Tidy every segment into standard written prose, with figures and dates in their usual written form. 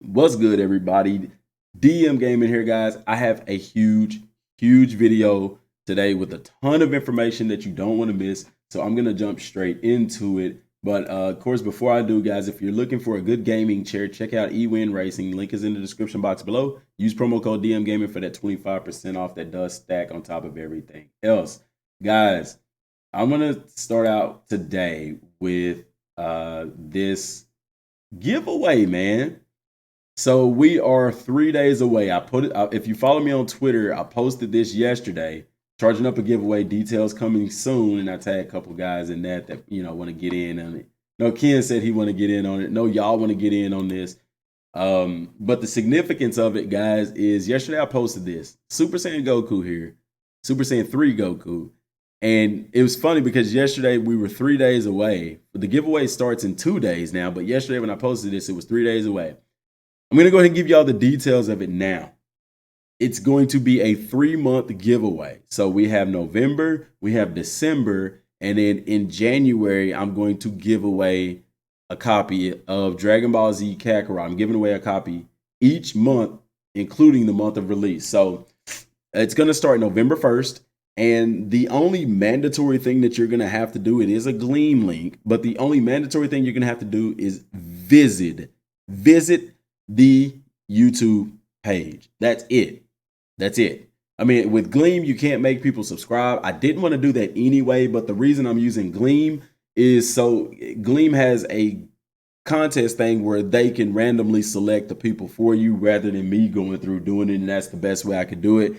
What's good, everybody? Dmgaming here, guys. I have a huge video today with a ton of information that you don't want to miss. So I'm going to jump straight into it. But of course, before I do, guys, if you're looking for a good gaming chair, check out eWin Racing. Link is in the description box below. Use promo code DMGaming for that 25% off that does stack on top of everything else. Guys, I'm going to start out today with this giveaway, man. So we are 3 days away. If you follow me on Twitter, I posted this yesterday, charging up a giveaway, details coming soon, and I tagged a couple guys in that want to get in on it. No, Ken said he want to get in on it. No, y'all want to get in on this. But the significance of it, guys, is yesterday I posted this Super Saiyan Goku here, Super Saiyan 3 Goku. And it was funny because yesterday we were 3 days away. The giveaway starts in 2 days now, but yesterday when I posted this, it was 3 days away. I'm going to go ahead and give you all the details of it now. It's going to be a 3-month giveaway. So we have November, we have December, and then in January, I'm going to give away a copy of Dragon Ball Z Kakarot. I'm giving away a copy each month, including the month of release. So it's going to start November 1st. And the only mandatory thing that you're going to have to do, it is a Gleam link, but the only mandatory thing you're going to have to do is visit the YouTube page. That's it. I mean, with Gleam, you can't make people subscribe. I didn't want to do that anyway, but the reason I'm using Gleam is so Gleam has a contest thing where they can randomly select the people for you rather than me going through doing it, and that's the best way I could do it.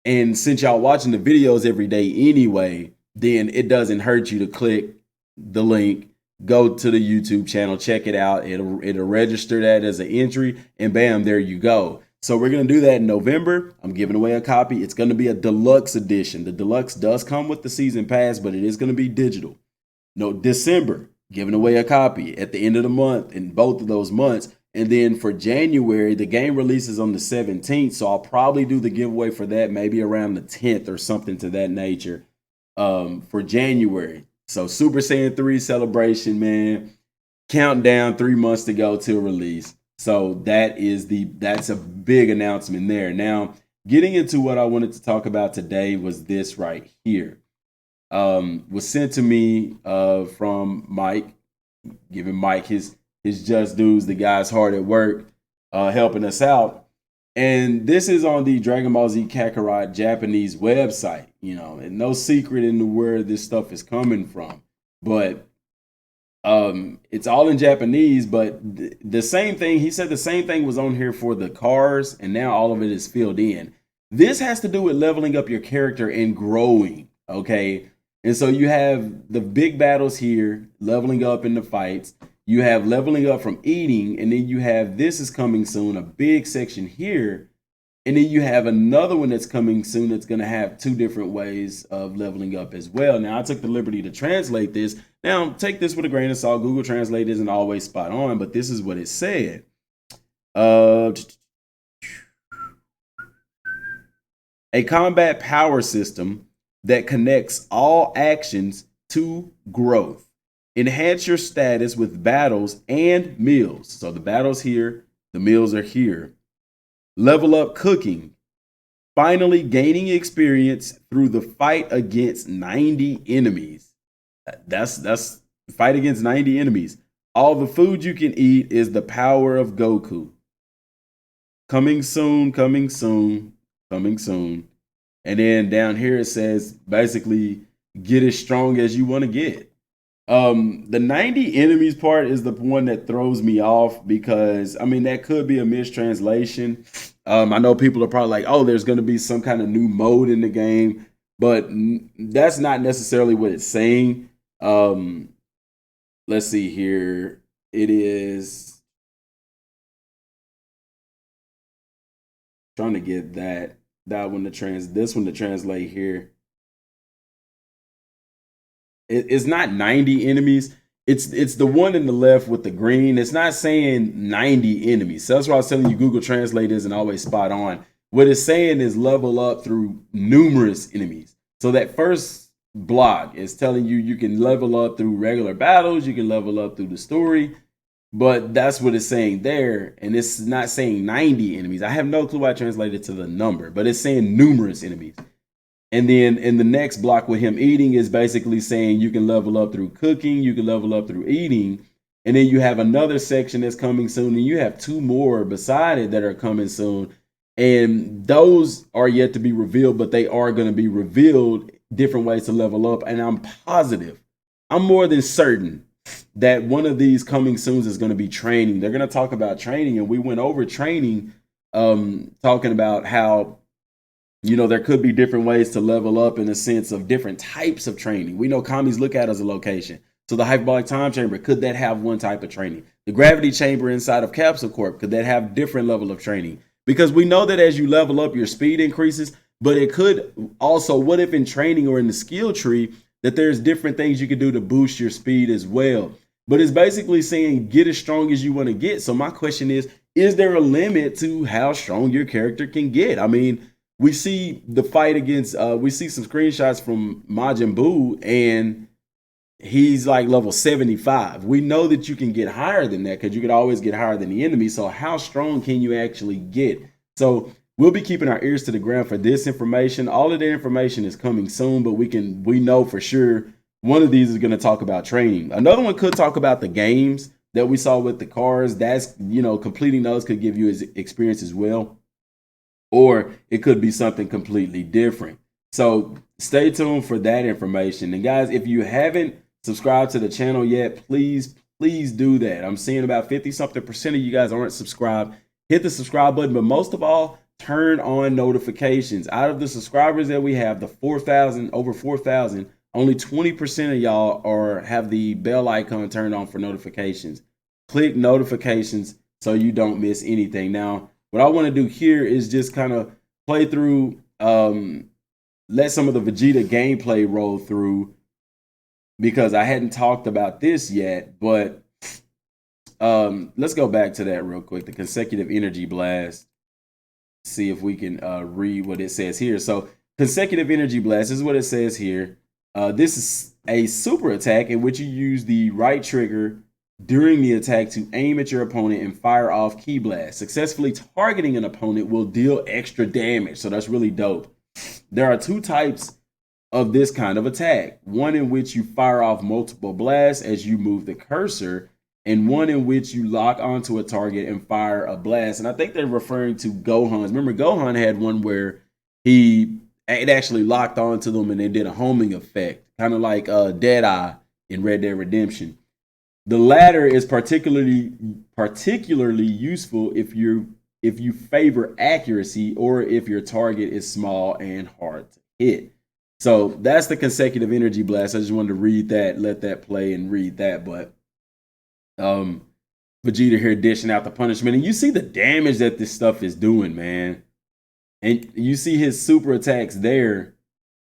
And since y'all watching the videos every day anyway, then it doesn't hurt you to click the link, go to the YouTube channel, check it out. It'll register that as an entry, and bam, there you go. So we're going to do that in November. I'm giving away a copy. It's going to be a deluxe edition. The deluxe does come with the season pass, but it is going to be digital. No, December, giving away a copy at the end of the month in both of those months. And then for January, the game releases on the 17th. So I'll probably do the giveaway for that maybe around the 10th or something to that nature for January. So Super Saiyan 3 celebration, man. Countdown, 3 months to go till release. So that's a big announcement there. Now, getting into what I wanted to talk about today was this right here. Was sent to me from Mike, giving Mike his just dues. The guy's hard at work, helping us out. And this is on the Dragon Ball Z Kakarot Japanese website, and no secret into where this stuff is coming from. But it's all in Japanese, but the same thing, he said the same thing was on here for the cars, and now all of it is filled in. This has to do with leveling up your character and growing, okay? And so you have the big battles here, leveling up in the fights. You have leveling up from eating, and then you have this is coming soon, a big section here. And then you have another one that's coming soon that's going to have 2 different ways of leveling up as well. Now, I took the liberty to translate this. Now, take this with a grain of salt. Google Translate isn't always spot on, but this is what it said. A combat power system that connects all actions to growth. Enhance your status with battles and meals. So the battles here, the meals are here. Level up cooking. Finally gaining experience through the fight against 90 enemies. That's fight against 90 enemies. All the food you can eat is the power of Goku. Coming soon, coming soon, coming soon. And then down here it says basically get as strong as you want to get. The 90 enemies part is the one that throws me off because, I mean, that could be a mistranslation. I know people are probably like, oh, there's going to be some kind of new mode in the game, but that's not necessarily what it's saying. Let's see here. It is trying to get this one to translate here. It's not 90 enemies. It's the one in the left with the green. It's not saying 90 enemies. So that's why I was telling you Google Translate isn't always spot on. What it's saying is level up through numerous enemies. So that first block is telling you you can level up through regular battles. You can level up through the story. But that's what it's saying there, and it's not saying 90 enemies. I have no clue why I translated to the number, but it's saying numerous enemies. And then in the next block with him eating is basically saying you can level up through cooking, you can level up through eating. And then you have another section that's coming soon, and you have two more beside it that are coming soon. And those are yet to be revealed, but they are going to be revealed different ways to level up. And I'm positive, I'm more than certain that one of these coming soon is going to be training. They're going to talk about training, and we went over training, talking about how, you know, there could be different ways to level up in a sense of different types of training. We know commies look at as a location. So the hyperbolic time chamber, could that have one type of training? The gravity chamber inside of Capsule Corp, could that have different level of training? Because we know that as you level up, your speed increases, but it could also, what if in training or in the skill tree, that there's different things you could do to boost your speed as well? But it's basically saying get as strong as you want to get. So my question is there a limit to how strong your character can get? I mean, we see the fight against, we see some screenshots from Majin Buu, and he's like level 75. We know that you can get higher than that because you could always get higher than the enemy. So how strong can you actually get? So we'll be keeping our ears to the ground for this information. All of the information is coming soon, but we know for sure one of these is going to talk about training. Another one could talk about the games that we saw with the cars. That's, you know, completing those could give you his experience as well. Or it could be something completely different. So stay tuned for that information. And guys, if you haven't subscribed to the channel yet, please do that. I'm seeing about 50-something% of you guys aren't subscribed. Hit the subscribe button, but most of all, turn on notifications. Out of the subscribers that we have, the 4,000, over 4,000, only 20% of y'all have the bell icon turned on for notifications. Click notifications so you don't miss anything. Now, what I want to do here is just kind of play through, let some of the Vegeta gameplay roll through, because I hadn't talked about this yet, but let's go back to that real quick. The consecutive energy blast. See if we can read what it says here. So consecutive energy blast is what it says here. This is a super attack in which you use the right trigger during the attack to aim at your opponent and fire off ki blast. Successfully targeting an opponent will deal extra damage. So that's really dope. There are two types of this kind of attack. One in which you fire off multiple blasts as you move the cursor, and one in which you lock onto a target and fire a blast. And I think they're referring to Gohan's. Remember, Gohan had one where it actually locked onto them and they did a homing effect, kind of like Deadeye in Red Dead Redemption. The latter is particularly useful if you favor accuracy or if your target is small and hard to hit. So that's the consecutive energy blast. I just wanted to read that, let that play and read that. But Vegeta here dishing out the punishment, and you see the damage that this stuff is doing, man. And you see his super attacks there.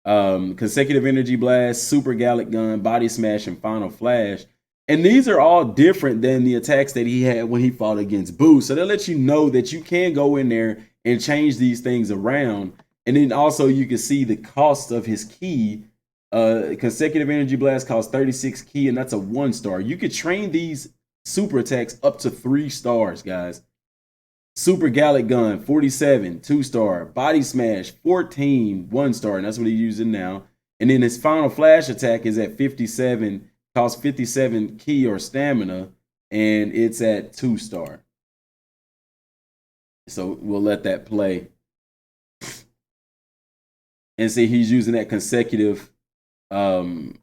Consecutive energy blast, super Gallic gun, body smash, and final flash. And these are all different than the attacks that he had when he fought against Buu. So that lets you know that you can go in there and change these things around. And then also you can see the cost of his ki. Consecutive energy blast costs 36 ki, and that's a 1-star. You could train these super attacks up to 3 stars, guys. Super Gallic gun, 47, 2-star. Body smash, 14, 1-star, and that's what he's using now. And then his final flash attack is at 57. Costs 57 ki or stamina, and it's at 2-star. So we'll let that play. And see, he's using that consecutive thing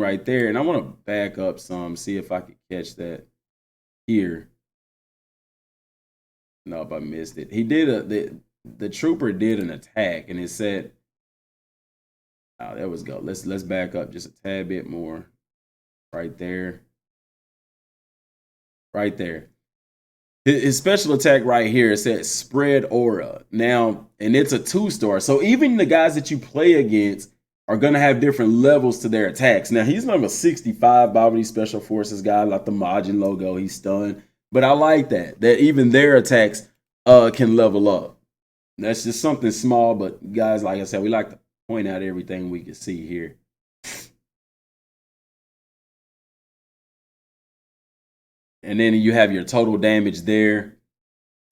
right there. And I want to back up some, see if I could catch that here. Nope, I missed it. He did the trooper did an attack, and it said, oh, there we go. Let's back up just a tad bit more. Right there. Right there. His special attack right here, it says spread aura. Now, and it's a 2-star. So even the guys that you play against are going to have different levels to their attacks. Now, he's number 65 Bobby Special Forces guy, like the Majin logo. He's stunned. But I like that even their attacks can level up. That's just something small. But guys, like I said, we like to point out everything we can see here. and then you have your total damage there.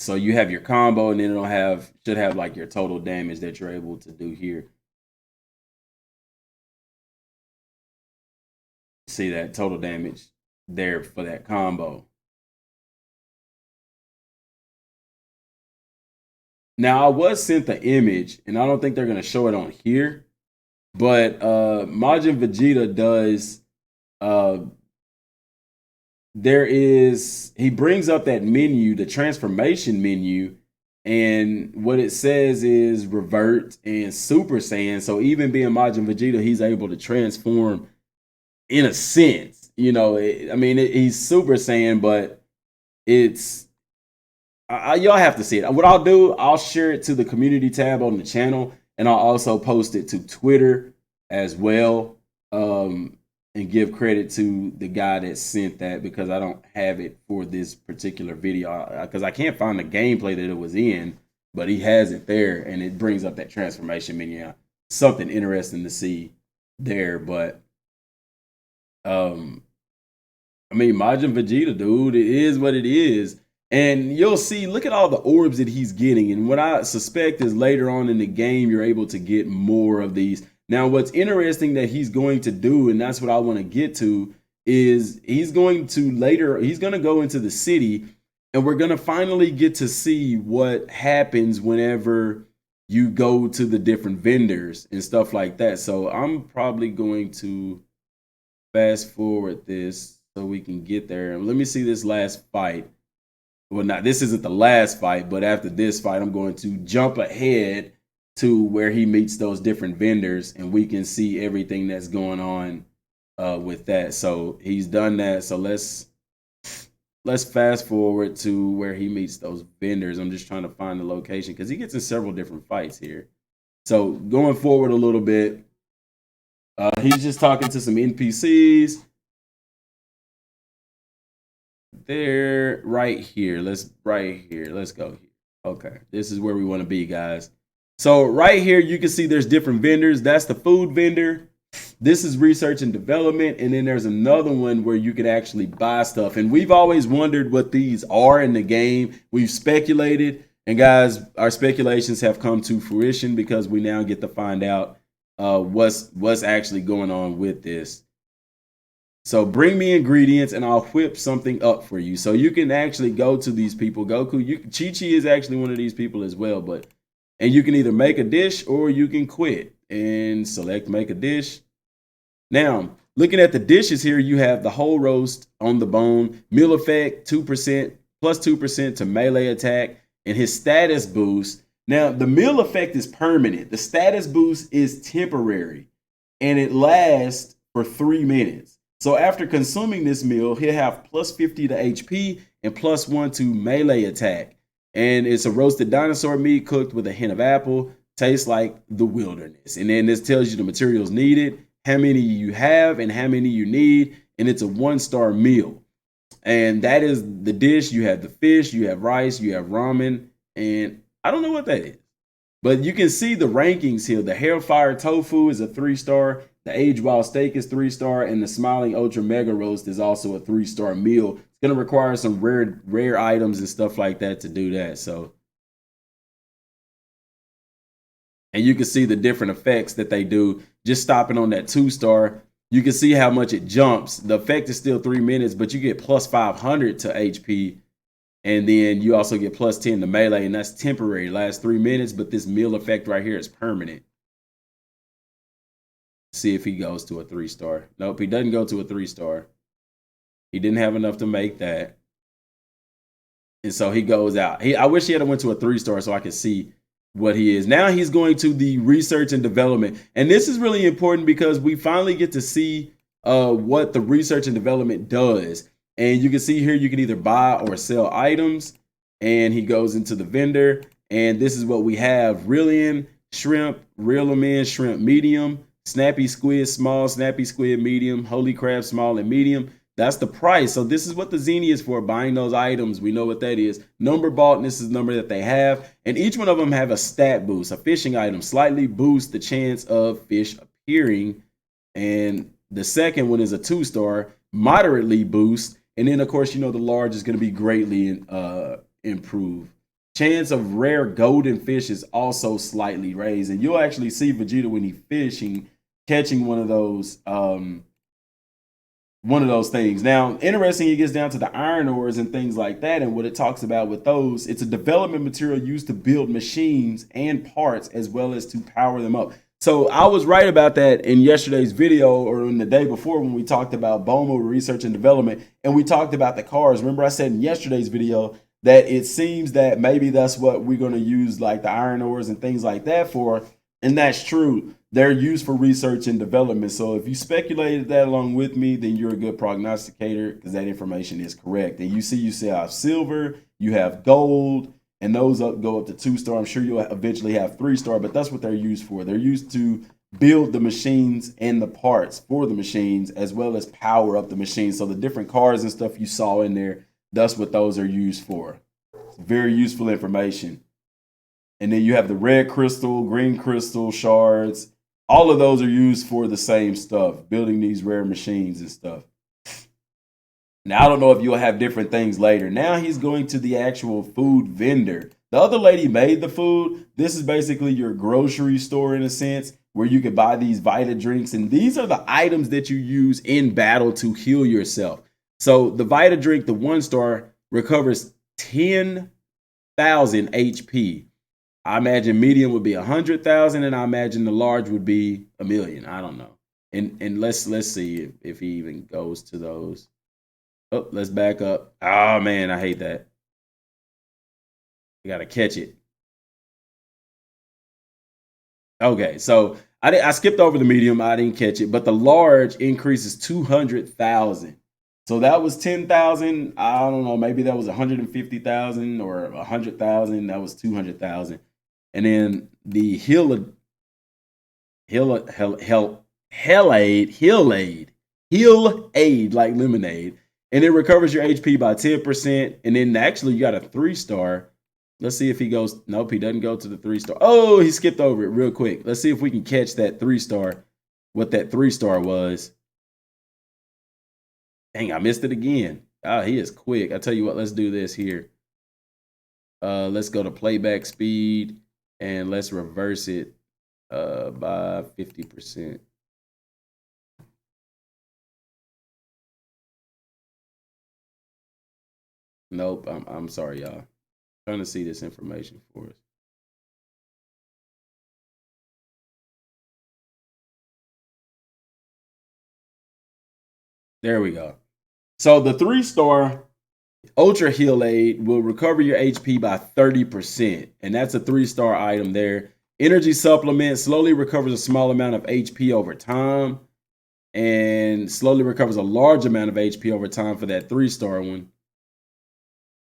So you have your combo, and then should have like your total damage that you're able to do here. See that total damage there for that combo. Now I was sent the image, and I don't think they're gonna show it on here, but Majin Vegeta does. He brings up that menu, the transformation menu, and what it says is revert and Super Saiyan. So even being Majin Vegeta, he's able to transform in a sense. He's Super Saiyan, but it's y'all have to see it. What I'll do, I'll share it to the community tab on the channel, and I'll also post it to Twitter as well, and give credit to the guy that sent that, because I don't have it for this particular video, because I can't find the gameplay that it was in, but he has it there, and it brings up that transformation menu. Something interesting to see there, but Majin Vegeta, dude, it is what it is. And you'll see, look at all the orbs that he's getting. And what I suspect is later on in the game, you're able to get more of these. Now, what's interesting that he's going to do, and that's what I want to get to, is he's going to go into the city, and we're going to finally get to see what happens whenever you go to the different vendors and stuff like that. So I'm probably going to fast forward this so we can get there. Let me see this last fight. Well, not this isn't the last fight, but after this fight, I'm going to jump ahead to where he meets those different vendors, and we can see everything that's going on with that. So he's done that. So let's fast forward to where he meets those vendors. I'm just trying to find the location because he gets in several different fights here. So going forward a little bit, he's just talking to some NPCs. They're right here. Let's go here. Okay, this is where we want to be, guys. So right here, you can see there's different vendors. That's the food vendor. This is research and development. And then there's another one where you can actually buy stuff. And we've always wondered what these are in the game. We've speculated. And guys, our speculations have come to fruition because we now get to find out what's actually going on with this. So bring me ingredients and I'll whip something up for you. So you can actually go to these people. Goku, Chi-Chi is actually one of these people as well, and you can either make a dish or you can quit and select make a dish. Now, looking at the dishes here, you have the whole roast on the bone, meal effect 2%, plus 2% to melee attack, and his status boost. Now, the meal effect is permanent. The status boost is temporary, and it lasts for 3 minutes. So after consuming this meal, he'll have plus 50 to HP and plus 1 to melee attack. And it's a roasted dinosaur meat cooked with a hint of apple. Tastes like the wilderness. And then this tells you the materials needed, how many you have and how many you need. And it's a 1-star meal. And that is the dish. You have the fish, you have rice, you have ramen. And I don't know what that is. But you can see the rankings here. The Hellfire Tofu is a 3-star. The Aged Wild Steak is 3-star. And the Smiling Ultra Mega Roast is also a 3-star meal. It's going to require some rare items and stuff like that to do that. So, and you can see the different effects that they do. Just stopping on that 2-star, you can see how much it jumps. The effect is still 3 minutes, but you get plus 500 to HP. And then you also get plus 10 to melee, and that's temporary. It lasts 3 minutes, but this meal effect right here is permanent. See if he goes to a 3-star. Nope, he doesn't go to a 3-star. He didn't have enough to make that. And so he goes out. I wish he had went to a 3-star so I could see what he is. Now he's going to the research and development. And this is really important because we finally get to see what the research and development does. And you can see here, you can either buy or sell items. And he goes into the vendor. And this is what we have. Rillian shrimp, reel them in, shrimp medium, snappy squid small, snappy squid medium, holy crab small and medium. That's the price. So this is what the Zeni is for, buying those items. We know what that is. Number bought, and this is the number that they have. And each one of them have a stat boost. A fishing item slightly boosts the chance of fish appearing. And the second one is a 2-star, moderately boost. And then, of course, you know, the large is going to be greatly improved. Chance of rare golden fish is also slightly raised. And you'll actually see Vegeta when he's fishing, catching one of those things. Now, interesting, it gets down to the iron ores and things like that. And what it talks about with those, it's a development material used to build machines and parts as well as to power them up. So I was right about that in yesterday's video, or in the day before, when we talked about BOMA research and development, and we talked about the cars. Remember, I said in yesterday's video that it seems that maybe that's what we're going to use like the iron ores and things like that for. And that's true. They're used for research and development. So if you speculated that along with me, then you're a good prognosticator, because that information is correct. And you have silver, you have gold, and those go up to 2-star. I'm sure you'll eventually have 3-star, but that's what they're used for. They're used to build the machines and the parts for the machines, as well as power up the machines. So the different cars and stuff you saw in there, that's what those are used for. It's very useful information. And then you have the red crystal, green crystal shards. All of those are used for the same stuff, building these rare machines and stuff. Now, I don't know if you'll have different things later. Now he's going to the actual food vendor. The other lady made the food. This is basically your grocery store in a sense, where you can buy these Vita drinks. And these are the items that you use in battle to heal yourself. So the Vita drink, the 1-star, recovers 10,000 HP. I imagine medium would be 100,000, and I imagine the large would be 1,000,000. I don't know. And let's see if he even goes to those. Oh, let's back up. Oh man, I hate that. You gotta catch it. Okay, so I skipped over the medium. I didn't catch it, but the large increases 200,000. So that was 10,000. I don't know. Maybe that was 150,000 or 100,000. That was 200,000. And then the Heal Aid, like lemonade, and it recovers your HP by 10%. And then actually you got a 3-star. Let's see if he goes. Nope, he doesn't go to the 3-star. Oh, he skipped over it real quick. Let's see if we can catch that 3-star. What that 3-star was. Dang, I missed it again. Ah, he is quick. I tell you what, let's do this here. Let's go to playback speed. And let's reverse it by 50%. Nope, I'm sorry, y'all. I'm trying to see this information for us. There we go. So the 3-star Ultra Heal Aid will recover your HP by 30%. And that's a 3-star item there. Energy supplement slowly recovers a small amount of HP over time. And slowly recovers a large amount of HP over time for that 3-star one.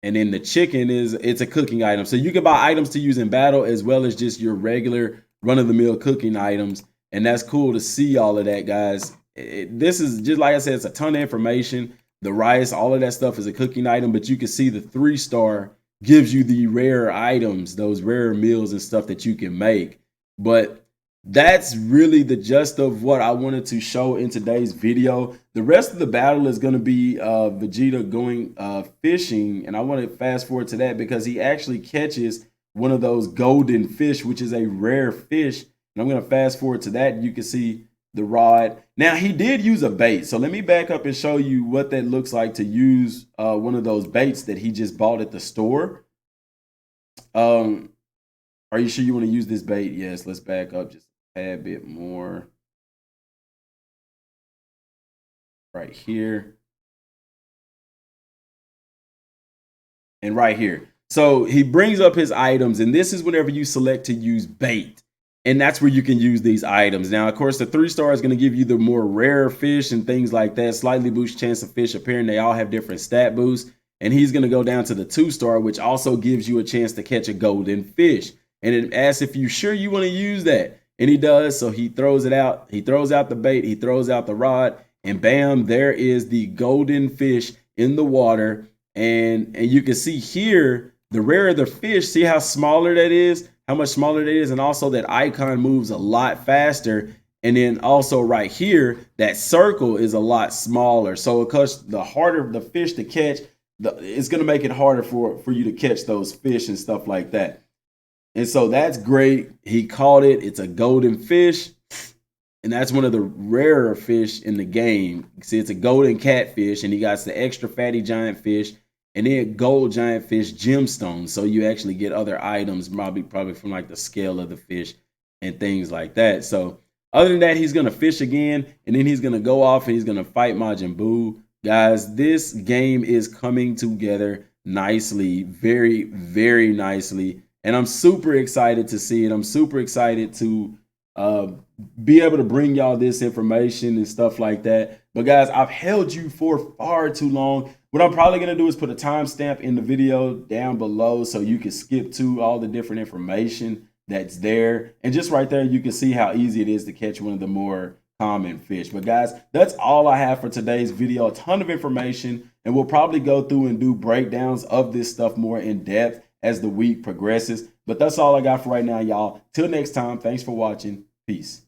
And then the chicken it's a cooking item. So you can buy items to use in battle as well as just your regular run-of-the-mill cooking items. And that's cool to see all of that, guys. This is, just like I said, it's a ton of information. The rice, all of that stuff is a cooking item, but you can see the 3-star gives you the rare items, those rare meals and stuff that you can make. But that's really the gist of what I wanted to show in today's video. The rest of the battle is going to be Vegeta going fishing, and I want to fast forward to that because he actually catches one of those golden fish, which is a rare fish. And I'm going to fast forward to that. You can see the rod. Now, he did use a bait. So let me back up and show you what that looks like to use one of those baits that he just bought at the store. Are you sure you want to use this bait? Yes, let's back up just a tad bit more. Right here. And right here. So he brings up his items, and this is whenever you select to use bait. And that's where you can use these items. Now, of course, the 3-star is going to give you the more rare fish and things like that. Slightly boost chance of fish appearing. They all have different stat boosts. And he's going to go down to the 2-star, which also gives you a chance to catch a golden fish. And it asks if you're sure you want to use that. And he does. So he throws it out. He throws out the bait. He throws out the rod. And bam, there is the golden fish in the water. And you can see here, the rarer the fish, see how smaller that is? How much smaller that is, and also that icon moves a lot faster. And then also right here, that circle is a lot smaller. So because the harder the fish to catch, it's going to make it harder for you to catch those fish and stuff like that. And so that's great. He caught it. It's a golden fish. And that's one of the rarer fish in the game. See, it's a golden catfish, and he got the extra fatty giant fish, and then gold giant fish gemstones. So you actually get other items, probably from like the scale of the fish and things like that. So other than that, he's gonna fish again, and then he's gonna go off and he's gonna fight Majin Buu. Guys, this game is coming together nicely, very, very nicely. And I'm super excited to see it. I'm super excited to be able to bring y'all this information and stuff like that. But guys, I've held you for far too long. What I'm probably going to do is put a timestamp in the video down below so you can skip to all the different information that's there. And just right there, you can see how easy it is to catch one of the more common fish. But guys, that's all I have for today's video. A ton of information, and we'll probably go through and do breakdowns of this stuff more in depth as the week progresses. But that's all I got for right now, y'all. Till next time, thanks for watching. Peace.